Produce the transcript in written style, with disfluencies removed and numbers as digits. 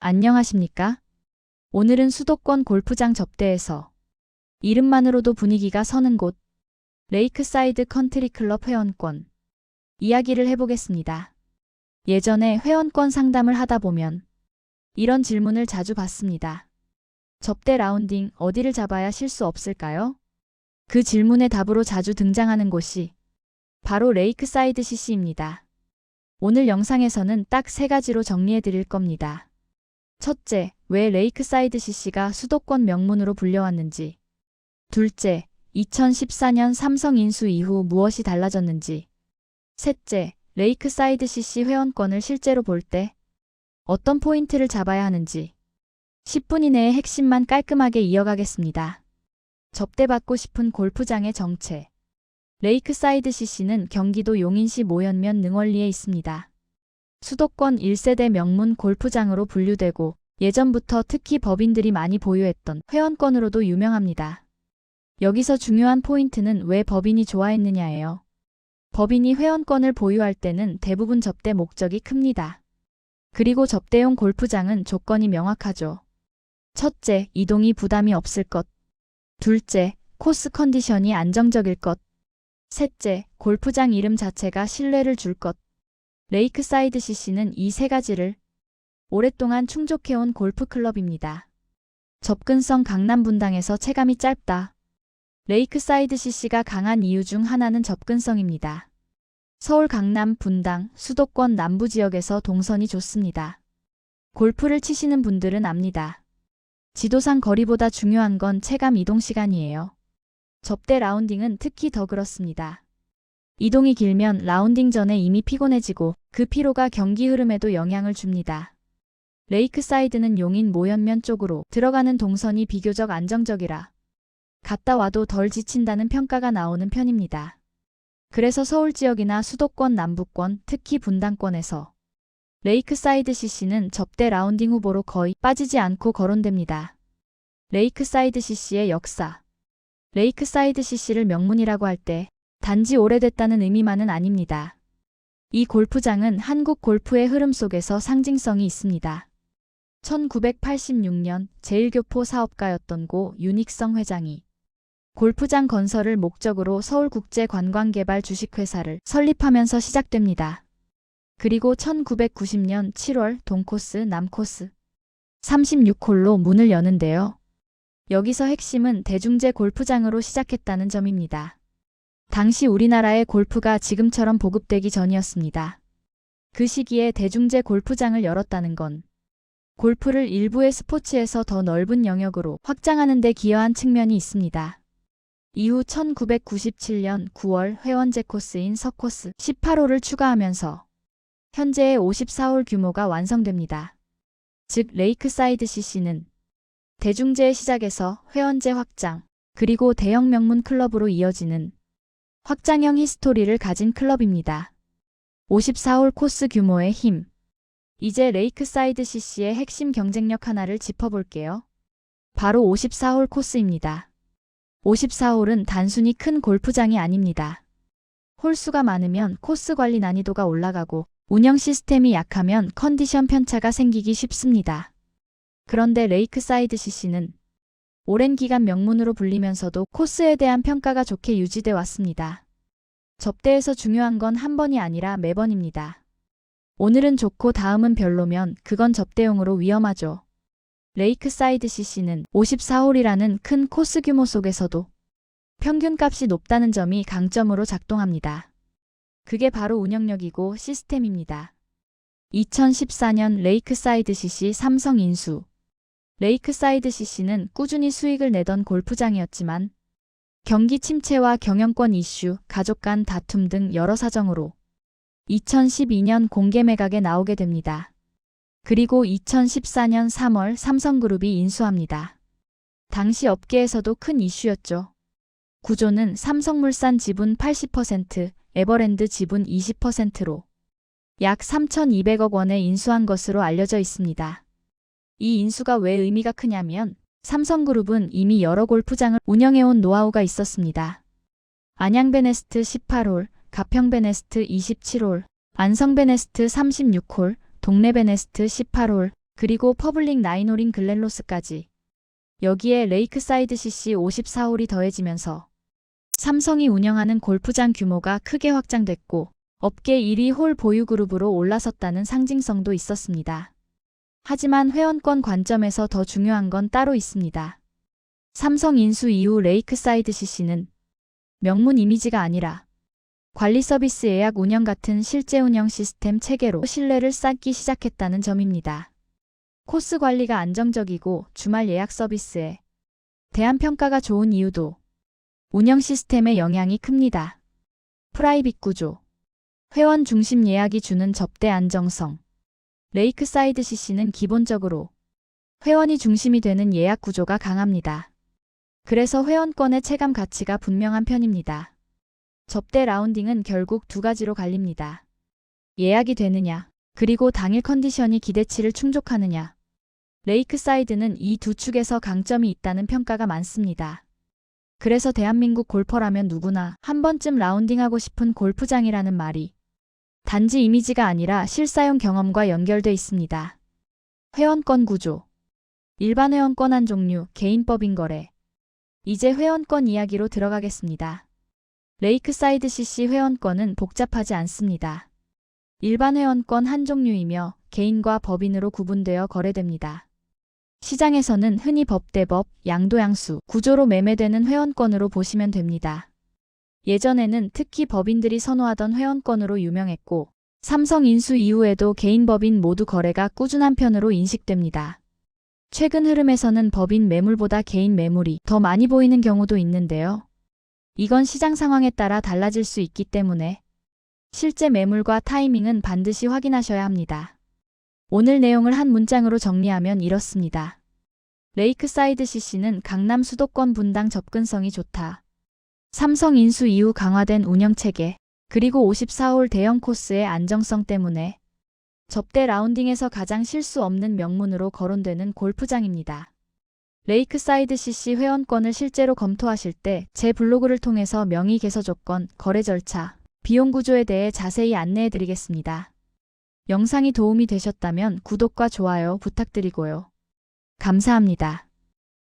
안녕하십니까? 오늘은 수도권 골프장 접대에서 이름만으로도 분위기가 서는 곳 레이크사이드 컨트리클럽 회원권 이야기를 해보겠습니다. 예전에 회원권 상담을 하다 보면 이런 질문을 자주 받습니다. 접대 라운딩 어디를 잡아야 실수 없을까요? 그 질문의 답으로 자주 등장하는 곳이 바로 레이크사이드 CC입니다. 오늘 영상에서는 딱 3가지로 정리해 드릴 겁니다. 첫째, 왜 레이크사이드 CC가 수도권 명문으로 불려왔는지. 둘째, 2014년 삼성 인수 이후 무엇이 달라졌는지. 셋째, 레이크사이드 CC 회원권을 실제로 볼 때 어떤 포인트를 잡아야 하는지. 10분 이내에 핵심만 깔끔하게 이어가겠습니다. 접대받고 싶은 골프장의 정체. 레이크사이드 CC는 경기도 용인시 모현면 능월리에 있습니다. 수도권 1세대 명문 골프장으로 분류되고 예전부터 특히 법인들이 많이 보유했던 회원권으로도 유명합니다. 여기서 중요한 포인트는 왜 법인이 좋아했느냐예요. 법인이 회원권을 보유할 때는 대부분 접대 목적이 큽니다. 그리고 접대용 골프장은 조건이 명확하죠. 첫째, 이동이 부담이 없을 것. 둘째, 코스 컨디션이 안정적일 것. 셋째, 골프장 이름 자체가 신뢰를 줄 것. 레이크사이드 CC는 이 3가지를 오랫동안 충족해온 골프클럽입니다. 접근성 강남 분당에서 체감이 짧다. 레이크사이드 CC가 강한 이유 중 하나는 접근성입니다. 서울 강남, 분당, 수도권 남부 지역에서 동선이 좋습니다. 골프를 치시는 분들은 압니다. 지도상 거리보다 중요한 건 체감 이동 시간이에요. 접대 라운딩은 특히 더 그렇습니다. 이동이 길면 라운딩 전에 이미 피곤해지고 그 피로가 경기 흐름에도 영향을 줍니다. 레이크사이드는 용인 모현면 쪽으로 들어가는 동선이 비교적 안정적이라 갔다 와도 덜 지친다는 평가가 나오는 편입니다. 그래서 서울 지역이나 수도권 남부권, 특히 분당권에서 레이크사이드 CC는 접대 라운딩 후보로 거의 빠지지 않고 거론됩니다. 레이크사이드 CC의 역사. 레이크사이드 CC를 명문이라고 할 때 단지 오래됐다는 의미만은 아닙니다. 이 골프장은 한국 골프의 흐름 속에서 상징성이 있습니다. 1986년 제1교포 사업가였던 고 윤익성 회장이 골프장 건설을 목적으로 서울국제관광개발 주식회사를 설립하면서 시작됩니다. 그리고 1990년 7월 동코스 남코스 36홀로 문을 여는데요. 여기서 핵심은 대중제 골프장으로 시작했다는 점입니다. 당시 우리나라의 골프가 지금처럼 보급되기 전이었습니다. 그 시기에 대중제 골프장을 열었다는 건 골프를 일부의 스포츠에서 더 넓은 영역으로 확장하는 데 기여한 측면이 있습니다. 이후 1997년 9월 회원제 코스인 서코스 18홀을 추가하면서 현재의 54홀 규모가 완성됩니다. 즉 레이크사이드 CC는 대중제의 시작에서 회원제 확장, 그리고 대형 명문 클럽으로 이어지는 확장형 히스토리를 가진 클럽입니다. 54홀 코스 규모의 힘. 이제 레이크사이드 CC의 핵심 경쟁력 하나를 짚어볼게요. 바로 54홀 코스입니다. 54홀은 단순히 큰 골프장이 아닙니다. 홀수가 많으면 코스 관리 난이도가 올라가고 운영 시스템이 약하면 컨디션 편차가 생기기 쉽습니다. 그런데 레이크사이드 CC는 오랜 기간 명문으로 불리면서도 코스에 대한 평가가 좋게 유지돼 왔습니다. 접대에서 중요한 건 한 번이 아니라 매번입니다. 오늘은 좋고 다음은 별로면 그건 접대용으로 위험하죠. 레이크사이드 CC는 54홀이라는 큰 코스 규모 속에서도 평균값이 높다는 점이 강점으로 작동합니다. 그게 바로 운영력이고 시스템입니다. 2014년 레이크사이드 CC 삼성 인수. 레이크사이드 CC는 꾸준히 수익을 내던 골프장이었지만 경기 침체와 경영권 이슈, 가족 간 다툼 등 여러 사정으로 2012년 공개 매각에 나오게 됩니다. 그리고 2014년 3월 삼성그룹이 인수합니다. 당시 업계에서도 큰 이슈였죠. 구조는 삼성물산 지분 80%, 에버랜드 지분 20%로 약 3,200억 원에 인수한 것으로 알려져 있습니다. 이 인수가 왜 의미가 크냐면 삼성그룹은 이미 여러 골프장을 운영해온 노하우가 있었습니다. 안양베네스트 18홀, 가평베네스트 27홀, 안성베네스트 36홀, 동래베네스트 18홀, 그리고 퍼블릭 나인홀인 글렌로스까지. 여기에 레이크사이드 CC 54홀이 더해지면서 삼성이 운영하는 골프장 규모가 크게 확장됐고 업계 1위 홀 보유 그룹으로 올라섰다는 상징성도 있었습니다. 하지만 회원권 관점에서 더 중요한 건 따로 있습니다. 삼성 인수 이후 레이크사이드 CC는 명문 이미지가 아니라 관리 서비스 예약 운영 같은 실제 운영 시스템 체계로 신뢰를 쌓기 시작했다는 점입니다. 코스 관리가 안정적이고 주말 예약 서비스에 대한 평가가 좋은 이유도 운영 시스템의 영향이 큽니다. 프라이빗 구조, 회원 중심 예약이 주는 접대 안정성. 레이크사이드 CC는 기본적으로 회원이 중심이 되는 예약 구조가 강합니다. 그래서 회원권의 체감 가치가 분명한 편입니다. 접대 라운딩은 결국 두 가지로 갈립니다. 예약이 되느냐, 그리고 당일 컨디션이 기대치를 충족하느냐. 레이크사이드는 이 두 축에서 강점이 있다는 평가가 많습니다. 그래서 대한민국 골퍼라면 누구나 한 번쯤 라운딩하고 싶은 골프장이라는 말이 단지 이미지가 아니라 실사용 경험과 연결돼 있습니다. 회원권 구조. 일반 회원권 한 종류, 개인법인 거래. 이제 회원권 이야기로 들어가겠습니다. 레이크사이드 CC 회원권은 복잡하지 않습니다. 일반 회원권 한 종류이며 개인과 법인으로 구분되어 거래됩니다. 시장에서는 흔히 법대법, 양도양수 구조로 매매되는 회원권으로 보시면 됩니다. 예전에는 특히 법인들이 선호하던 회원권으로 유명했고 삼성 인수 이후에도 개인 법인 모두 거래가 꾸준한 편으로 인식됩니다. 최근 흐름에서는 법인 매물보다 개인 매물이 더 많이 보이는 경우도 있는데요. 이건 시장 상황에 따라 달라질 수 있기 때문에 실제 매물과 타이밍은 반드시 확인하셔야 합니다. 오늘 내용을 한 문장으로 정리하면 이렇습니다. 레이크사이드 CC는 강남 수도권 분당 접근성이 좋다. 삼성 인수 이후 강화된 운영체계, 그리고 54홀 대형 코스의 안정성 때문에 접대 라운딩에서 가장 실수 없는 명문으로 거론되는 골프장입니다. 레이크사이드 CC 회원권을 실제로 검토하실 때 제 블로그를 통해서 명의 개서 조건, 거래 절차, 비용 구조에 대해 자세히 안내해 드리겠습니다. 영상이 도움이 되셨다면 구독과 좋아요 부탁드리고요. 감사합니다.